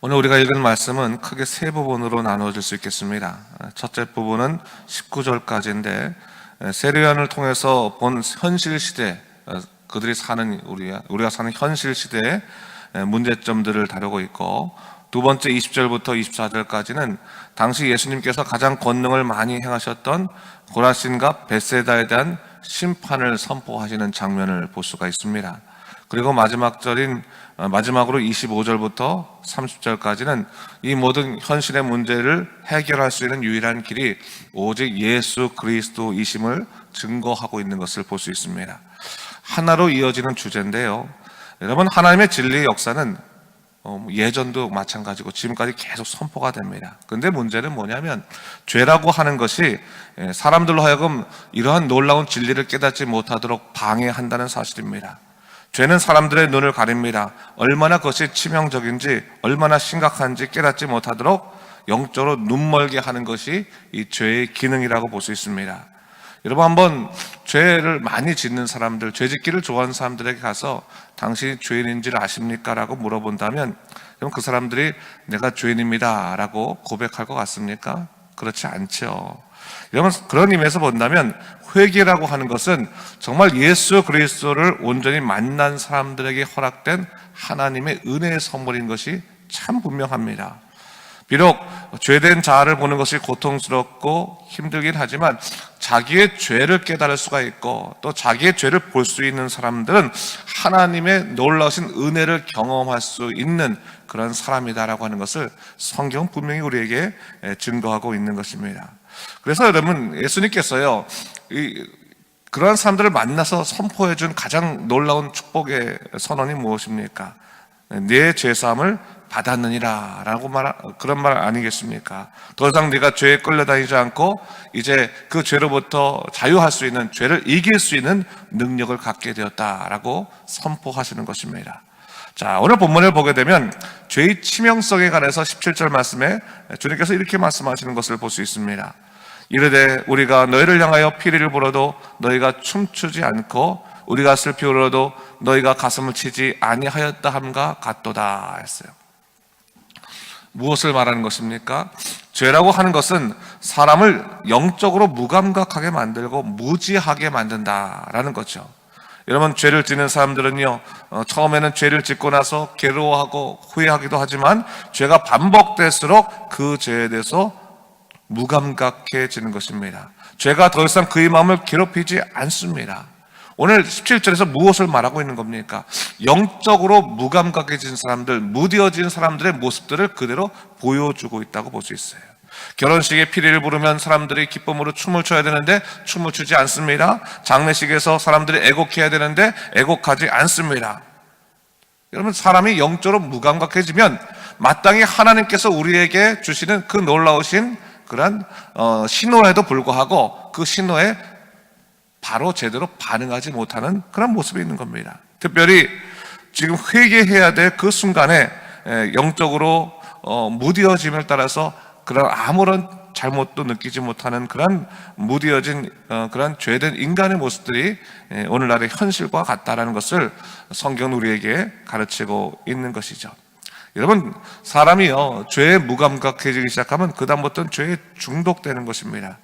오늘 우리가 읽은 말씀은 크게 세 부분으로 나누어질 수 있겠습니다. 첫째 부분은 19절까지인데 세례요한을 통해서 본 현실 시대, 그들이 사는 우리가 사는 현실 시대의 문제점들을 다루고 있고, 두 번째 20절부터 24절까지는 당시 예수님께서 가장 권능을 많이 행하셨던 고라신과 벳세다에 대한 심판을 선포하시는 장면을 볼 수가 있습니다. 그리고 마지막으로 25절부터 30절까지는 이 모든 현실의 문제를 해결할 수 있는 유일한 길이 오직 예수 그리스도이심을 증거하고 있는 것을 볼 수 있습니다. 하나로 이어지는 주제인데요. 여러분, 하나님의 진리의 역사는 예전도 마찬가지고 지금까지 계속 선포가 됩니다. 그런데 문제는 뭐냐면, 죄라고 하는 것이 사람들로 하여금 이러한 놀라운 진리를 깨닫지 못하도록 방해한다는 사실입니다. 죄는 사람들의 눈을 가립니다. 얼마나 그것이 치명적인지, 얼마나 심각한지 깨닫지 못하도록 영적으로 눈멀게 하는 것이 이 죄의 기능이라고 볼 수 있습니다. 여러분, 한번 죄를 많이 짓는 사람들, 죄 짓기를 좋아하는 사람들에게 가서 당신이 죄인인지를 아십니까? 라고 물어본다면, 그럼 그 사람들이 내가 죄인입니다 라고 고백할 것 같습니까? 그렇지 않죠. 여러분, 그런 의미에서 본다면 회개라고 하는 것은 정말 예수 그리스도를 온전히 만난 사람들에게 허락된 하나님의 은혜의 선물인 것이 참 분명합니다. 비록 죄된 자아를 보는 것이 고통스럽고 힘들긴 하지만 자기의 죄를 깨달을 수가 있고 또 자기의 죄를 볼 수 있는 사람들은 하나님의 놀라우신 은혜를 경험할 수 있는 그런 사람이다라고 하는 것을 성경은 분명히 우리에게 증거하고 있는 것입니다. 그래서 여러분, 예수님께서요, 그러한 사람들을 만나서 선포해 준 가장 놀라운 축복의 선언이 무엇입니까? 내 죄사함을 받았느니라 라고 그런 말 아니겠습니까? 더 이상 네가 죄에 끌려다니지 않고 이제 그 죄로부터 자유할 수 있는, 죄를 이길 수 있는 능력을 갖게 되었다라고 선포하시는 것입니다. 자, 오늘 본문을 보게 되면 죄의 치명성에 관해서 17절 말씀에 주님께서 이렇게 말씀하시는 것을 볼 수 있습니다. 이르되 우리가 너희를 향하여 피리를 불어도 너희가 춤추지 않고 우리가 슬피 울어도 너희가 가슴을 치지 아니하였다 함과 같도다 했어요. 무엇을 말하는 것입니까? 죄라고 하는 것은 사람을 영적으로 무감각하게 만들고 무지하게 만든다라는 거죠. 여러분, 죄를 짓는 사람들은요, 처음에는 죄를 짓고 나서 괴로워하고 후회하기도 하지만 죄가 반복될수록 그 죄에 대해서 무감각해지는 것입니다. 죄가 더 이상 그의 마음을 괴롭히지 않습니다. 오늘 17절에서 무엇을 말하고 있는 겁니까? 영적으로 무감각해진 사람들, 무뎌진 사람들의 모습들을 그대로 보여주고 있다고 볼 수 있어요. 결혼식에 피리를 부르면 사람들이 기쁨으로 춤을 춰야 되는데 춤을 추지 않습니다. 장례식에서 사람들이 애곡해야 되는데 애곡하지 않습니다. 여러분, 사람이 영적으로 무감각해지면 마땅히 하나님께서 우리에게 주시는 그 놀라우신 그런 신호에도 불구하고 그 신호에 바로 제대로 반응하지 못하는 그런 모습이 있는 겁니다. 특별히 지금 회개해야 될 그 순간에 영적으로 무뎌짐을 따라서 그런 아무런 잘못도 느끼지 못하는 그런 무뎌진 그런 죄된 인간의 모습들이 오늘날의 현실과 같다라는 것을 성경은 우리에게 가르치고 있는 것이죠. 여러분, 사람이요, 죄에 무감각해지기 시작하면 그다음부터는 죄에 중독되는 것입니다.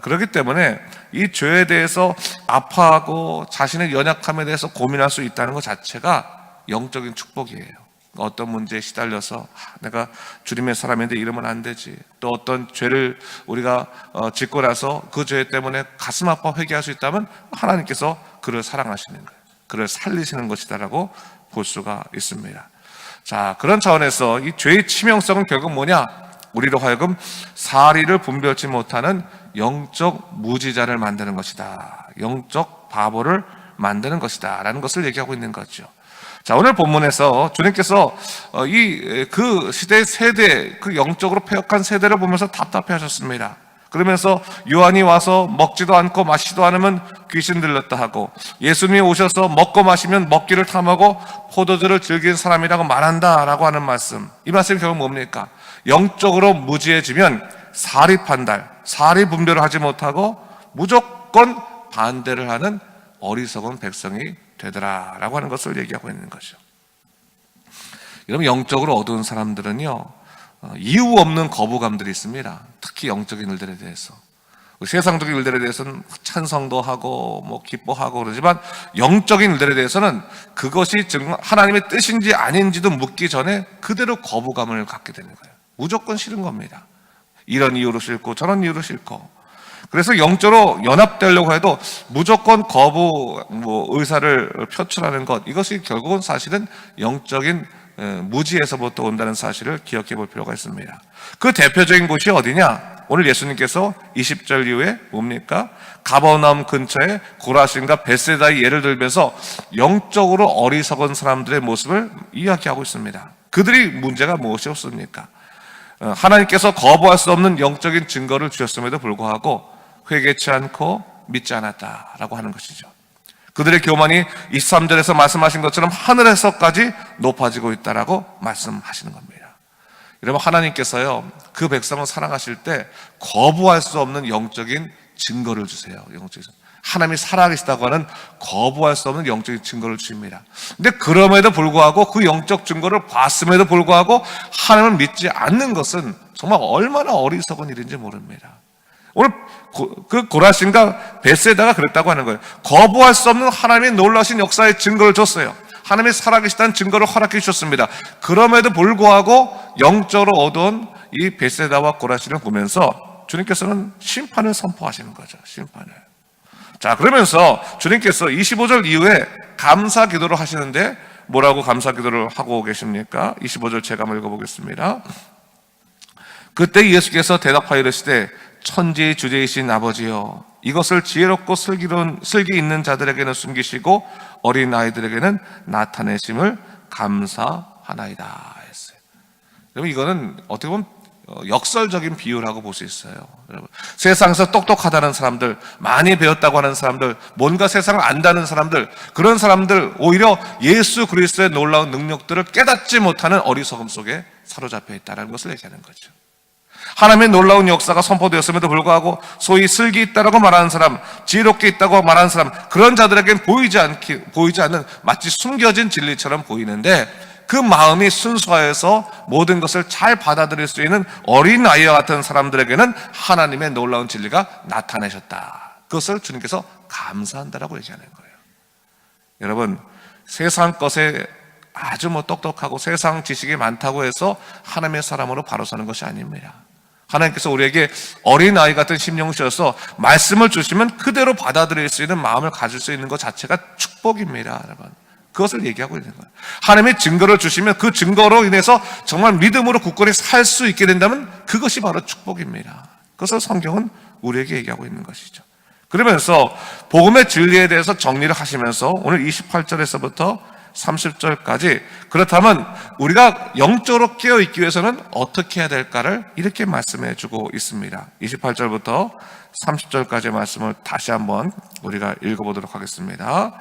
그렇기 때문에 이 죄에 대해서 아파하고 자신의 연약함에 대해서 고민할 수 있다는 것 자체가 영적인 축복이에요. 어떤 문제에 시달려서 내가 주님의 사람인데 이러면 안 되지, 또 어떤 죄를 우리가 짓고 나서 그 죄 때문에 가슴 아파 회개할 수 있다면 하나님께서 그를 사랑하시는 거예요. 그를 살리시는 것이다라고 볼 수가 있습니다. 자, 그런 차원에서 이 죄의 치명성은 결국 뭐냐? 우리로 하여금 사리를 분별치 못하는 영적 무지자를 만드는 것이다, 영적 바보를 만드는 것이다 라는 것을 얘기하고 있는 거죠. 자, 오늘 본문에서 주님께서 그 시대의 세대, 그 영적으로 패역한 세대를 보면서 답답해 하셨습니다. 그러면서 요한이 와서 먹지도 않고 마시지도 않으면 귀신 들렸다 하고, 예수님이 오셔서 먹고 마시면 먹기를 탐하고 포도주를 즐기는 사람이라고 말한다라고 하는 말씀, 이 말씀이 결국 뭡니까? 영적으로 무지해지면 사리 판단, 사리 분별을 하지 못하고 무조건 반대를 하는 어리석은 백성이 되더라라고 하는 것을 얘기하고 있는 거죠. 여러분, 영적으로 어두운 사람들은요, 이유 없는 거부감들이 있습니다. 특히 영적인 일들에 대해서. 세상적인 일들에 대해서는 찬성도 하고 뭐 기뻐하고 그러지만, 영적인 일들에 대해서는 그것이 정말 하나님의 뜻인지 아닌지도 묻기 전에 그대로 거부감을 갖게 되는 거예요. 무조건 싫은 겁니다. 이런 이유로 싫고 저런 이유로 싫고. 그래서 영적으로 연합되려고 해도 무조건 거부 의사를 표출하는 것, 이것이 결국은 사실은 영적인 무지에서부터 온다는 사실을 기억해 볼 필요가 있습니다. 그 대표적인 곳이 어디냐? 오늘 예수님께서 20절 이후에 뭡니까? 가버나움 근처에 고라신과 벳세다의 예를 들면서 영적으로 어리석은 사람들의 모습을 이야기하고 있습니다. 그들이 문제가 무엇이었습니까? 하나님께서 거부할 수 없는 영적인 증거를 주셨음에도 불구하고 회개치 않고 믿지 않았다라고 하는 것이죠. 그들의 교만이 23절에서 말씀하신 것처럼 하늘에서까지 높아지고 있다라고 말씀하시는 겁니다. 여러분, 하나님께서요, 그 백성을 사랑하실 때 거부할 수 없는 영적인 증거를 주세요. 하나님이 살아계시다고 하는 거부할 수 없는 영적인 증거를 주십니다. 근데 그럼에도 불구하고, 그 영적 증거를 봤음에도 불구하고 하나님을 믿지 않는 것은 정말 얼마나 어리석은 일인지 모릅니다. 오늘 그 고라신과 벳세다가 그랬다고 하는 거예요. 거부할 수 없는 하나님의 놀라신 역사의 증거를 줬어요. 하나님이 살아계시다는 증거를 허락해 주셨습니다. 그럼에도 불구하고 영적으로 얻은 이 벳세다와 고라신을 보면서 주님께서는 심판을 선포하시는 거죠. 심판을. 자, 그러면서 주님께서 25절 이후에 감사 기도를 하시는데 뭐라고 감사 기도를 하고 계십니까? 25절 제가 한번 읽어보겠습니다. 그때 예수께서 대답하여 이르시되 천지의 주제이신 아버지여, 이것을 지혜롭고 슬기 있는 자들에게는 숨기시고 어린 아이들에게는 나타내심을 감사하나이다 했어요. 여러분, 이거는 어떻게 보면 역설적인 비유라고 볼 수 있어요. 여러분, 세상에서 똑똑하다는 사람들, 많이 배웠다고 하는 사람들, 뭔가 세상을 안다는 사람들, 그런 사람들 오히려 예수 그리스도의 놀라운 능력들을 깨닫지 못하는 어리석음 속에 사로잡혀 있다는 것을 얘기하는 거죠. 하나님의 놀라운 역사가 선포되었음에도 불구하고 소위 슬기 있다라고 말하는 사람, 지혜롭게 있다고 말하는 사람, 그런 자들에게는 보이지 않는 마치 숨겨진 진리처럼 보이는데, 그 마음이 순수하여서 모든 것을 잘 받아들일 수 있는 어린 아이와 같은 사람들에게는 하나님의 놀라운 진리가 나타내셨다. 그것을 주님께서 감사한다라고 얘기하는 거예요. 여러분, 세상 것에 아주 똑똑하고 세상 지식이 많다고 해서 하나님의 사람으로 바로 서는 것이 아닙니다. 하나님께서 우리에게 어린아이 같은 심령을 주셔서 말씀을 주시면 그대로 받아들일 수 있는 마음을 가질 수 있는 것 자체가 축복입니다. 여러분, 그것을 얘기하고 있는 거예요. 하나님의 증거를 주시면 그 증거로 인해서 정말 믿음으로 굳건히 살 수 있게 된다면 그것이 바로 축복입니다. 그것을 성경은 우리에게 얘기하고 있는 것이죠. 그러면서 복음의 진리에 대해서 정리를 하시면서 오늘 28절에서부터 30절까지, 그렇다면 우리가 영적으로 깨어있기 위해서는 어떻게 해야 될까를 이렇게 말씀해 주고 있습니다. 28절부터 30절까지의 말씀을 다시 한번 우리가 읽어보도록 하겠습니다.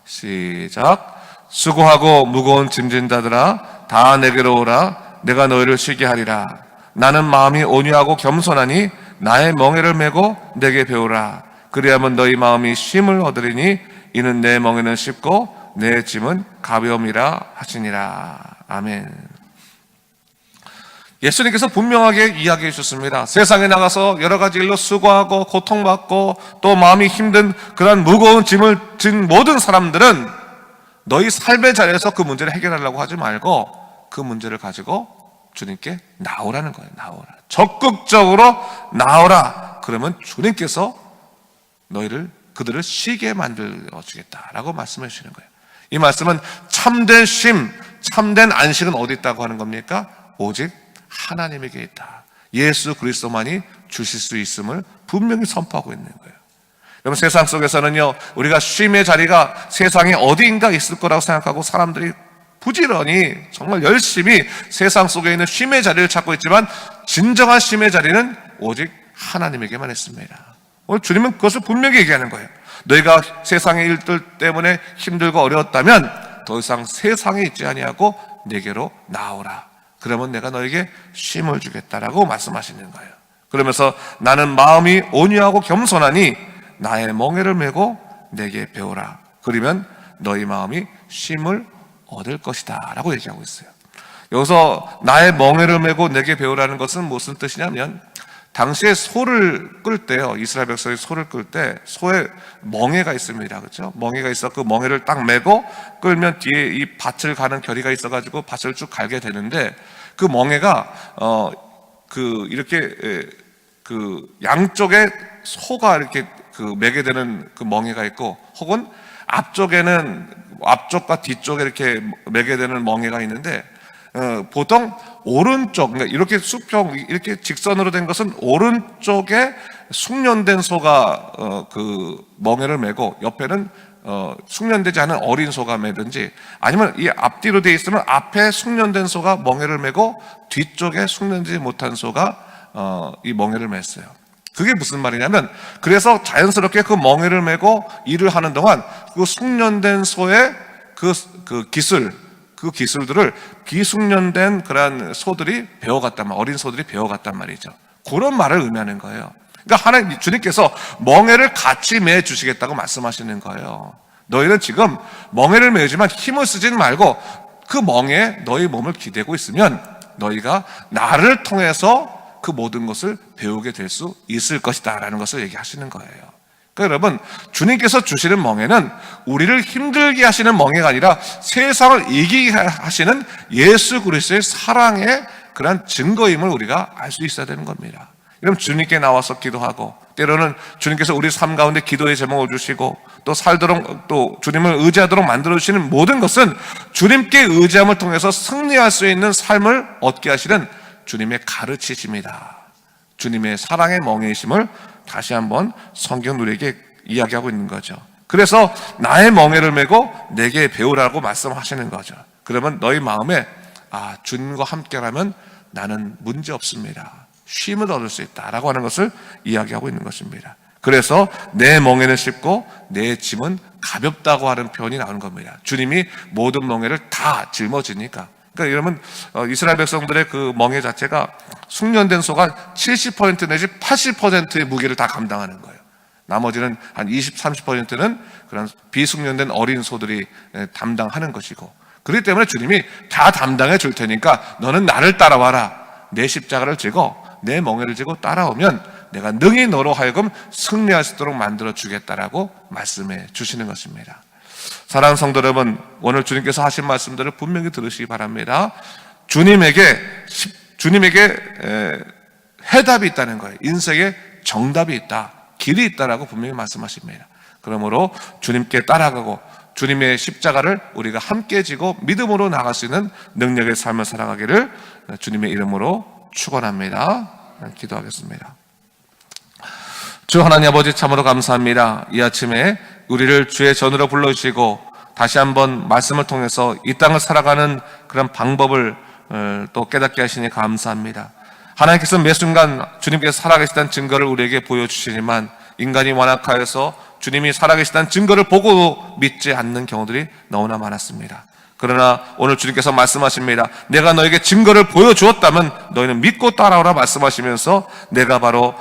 시작. 수고하고 무거운 짐진 자들아, 다 내게로 오라. 내가 너희를 쉬게 하리라. 나는 마음이 온유하고 겸손하니 나의 멍에를 메고 내게 배우라. 그리하면 너희 마음이 쉼을 얻으리니 이는 내 멍에는 쉽고 내 짐은 가벼움이라 하시니라. 아멘. 예수님께서 분명하게 이야기해 주셨습니다. 세상에 나가서 여러 가지 일로 수고하고 고통받고 또 마음이 힘든 그런 무거운 짐을 진 모든 사람들은 너희 삶의 자리에서 그 문제를 해결하려고 하지 말고 그 문제를 가지고 주님께 나오라는 거예요. 나오라. 적극적으로 나오라. 그러면 주님께서 그들을 쉬게 만들어 주겠다라고 말씀해 주시는 거예요. 이 말씀은 참된 쉼, 참된 안식은 어디 있다고 하는 겁니까? 오직 하나님에게 있다. 예수 그리스도만이 주실 수 있음을 분명히 선포하고 있는 거예요. 여러분, 세상 속에서는요, 우리가 쉼의 자리가 세상에 어디인가 있을 거라고 생각하고 사람들이 부지런히 정말 열심히 세상 속에 있는 쉼의 자리를 찾고 있지만 진정한 쉼의 자리는 오직 하나님에게만 있습니다. 오늘 주님은 그것을 분명히 얘기하는 거예요. 너희가 세상의 일들 때문에 힘들고 어려웠다면 더 이상 세상에 있지 아니하고 내게로 나오라. 그러면 내가 너에게 쉼을 주겠다라고 말씀하시는 거예요. 그러면서 나는 마음이 온유하고 겸손하니 나의 멍에를 메고 내게 배우라. 그러면 너희 마음이 쉼을 얻을 것이다 라고 얘기하고 있어요. 여기서 나의 멍에를 메고 내게 배우라는 것은 무슨 뜻이냐면, 당시에 소를 끌 때요, 이스라엘 백성이 소를 끌 때 소에 멍에가 있습니다. 그렇죠? 멍에가 있어 그 멍에를 딱 메고 끌면 뒤에 이 밭을 가는 겨리가 있어가지고 밭을 쭉 갈게 되는데, 그 멍에가 이렇게 양쪽에 소가 이렇게 매게 되는 그 멍에가 있고, 혹은 앞쪽과 뒤쪽에 이렇게 매게 되는 멍에가 있는데, 보통 오른쪽, 그러니까 이렇게 수평, 이렇게 직선으로 된 것은 오른쪽에 숙련된 소가 그 멍에를 메고, 옆에는 숙련되지 않은 어린 소가 매든지, 아니면 이 앞뒤로 되어 있으면 앞에 숙련된 소가 멍에를 메고 뒤쪽에 숙련되지 못한 소가 이 멍에를 맸어요. 그게 무슨 말이냐면, 그래서 자연스럽게 그 멍에를 메고 일을 하는 동안 그 숙련된 소의 그 기술들을 비숙련된 그러한 소들이 배워갔단 말, 어린 소들이 배워갔단 말이죠. 그런 말을 의미하는 거예요. 그러니까 주님께서 멍에를 같이 매 주시겠다고 말씀하시는 거예요. 너희는 지금 멍에를 메지만 힘을 쓰진 말고 그 멍에 너희 몸을 기대고 있으면 너희가 나를 통해서 그 모든 것을 배우게 될 수 있을 것이다 라는 것을 얘기하시는 거예요. 그러니까 여러분, 주님께서 주시는 멍에는 우리를 힘들게 하시는 멍에가 아니라 세상을 이기게 하시는 예수 그리스도의 사랑의 그런 증거임을 우리가 알 수 있어야 되는 겁니다. 여러분, 주님께 나와서 기도하고, 때로는 주님께서 우리 삶 가운데 기도의 제목을 주시고, 또 살도록, 또 주님을 의지하도록 만들어주시는 모든 것은 주님께 의지함을 통해서 승리할 수 있는 삶을 얻게 하시는 주님의 가르치심이다. 주님의 사랑의 멍에이심을 다시 한번 성경 우리에게 이야기하고 있는 거죠. 그래서 나의 멍에를 메고 내게 배우라고 말씀하시는 거죠. 그러면 너희 마음에 주님과 함께라면 나는 문제 없습니다, 쉼을 얻을 수 있다라고 하는 것을 이야기하고 있는 것입니다. 그래서 내 멍에는 쉽고 내 짐은 가볍다고 하는 표현이 나오는 겁니다. 주님이 모든 멍에를 다 짊어지니까. 그러니까 여러분, 이스라엘 백성들의 그 멍에 자체가 숙련된 소가 70% 내지 80%의 무게를 다 감당하는 거예요. 나머지는 한 20, 30%는 그런 비숙련된 어린 소들이 담당하는 것이고, 그렇기 때문에 주님이 다 담당해 줄 테니까 너는 나를 따라와라, 내 십자가를 지고 내 멍에를 지고 따라오면 내가 능히 너로 하여금 승리할 수 있도록 만들어 주겠다라고 말씀해 주시는 것입니다. 사랑하는 성도 여러분, 오늘 주님께서 하신 말씀들을 분명히 들으시기 바랍니다. 주님에게 해답이 있다는 거예요. 인생에 정답이 있다, 길이 있다라고 분명히 말씀하십니다. 그러므로 주님께 따라가고 주님의 십자가를 우리가 함께 지고 믿음으로 나갈 수 있는 능력의 삶을 살아가기를 주님의 이름으로 축원합니다. 기도하겠습니다. 주 하나님 아버지, 참으로 감사합니다. 이 아침에 우리를 주의 전으로 불러주시고 다시 한번 말씀을 통해서 이 땅을 살아가는 그런 방법을 또 깨닫게 하시니 감사합니다. 하나님께서 매 순간 주님께서 살아계시다는 증거를 우리에게 보여주시지만, 인간이 완악하여서 주님이 살아계시다는 증거를 보고 믿지 않는 경우들이 너무나 많았습니다. 그러나 오늘 주님께서 말씀하십니다. 내가 너에게 증거를 보여주었다면 너희는 믿고 따라오라 말씀하시면서 내가 바로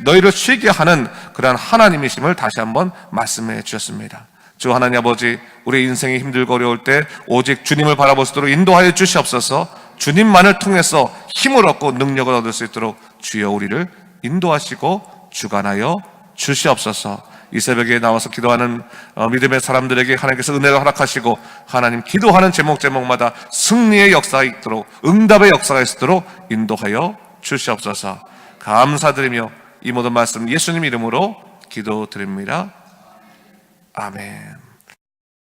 너희를 쉬게 하는 그러한 하나님이심을 다시 한번 말씀해 주셨습니다. 주 하나님 아버지, 우리 인생이 힘들고 어려울 때 오직 주님을 바라볼 수 있도록 인도하여 주시옵소서. 주님만을 통해서 힘을 얻고 능력을 얻을 수 있도록 주여 우리를 인도하시고 주관하여 주시옵소서. 이 새벽에 나와서 기도하는 믿음의 사람들에게 하나님께서 은혜를 허락하시고, 하나님 기도하는 제목마다 승리의 역사가 있도록, 응답의 역사가 있도록 인도하여 주시옵소서. 감사드리며 이 모든 말씀 예수님 이름으로 기도드립니다. 아멘.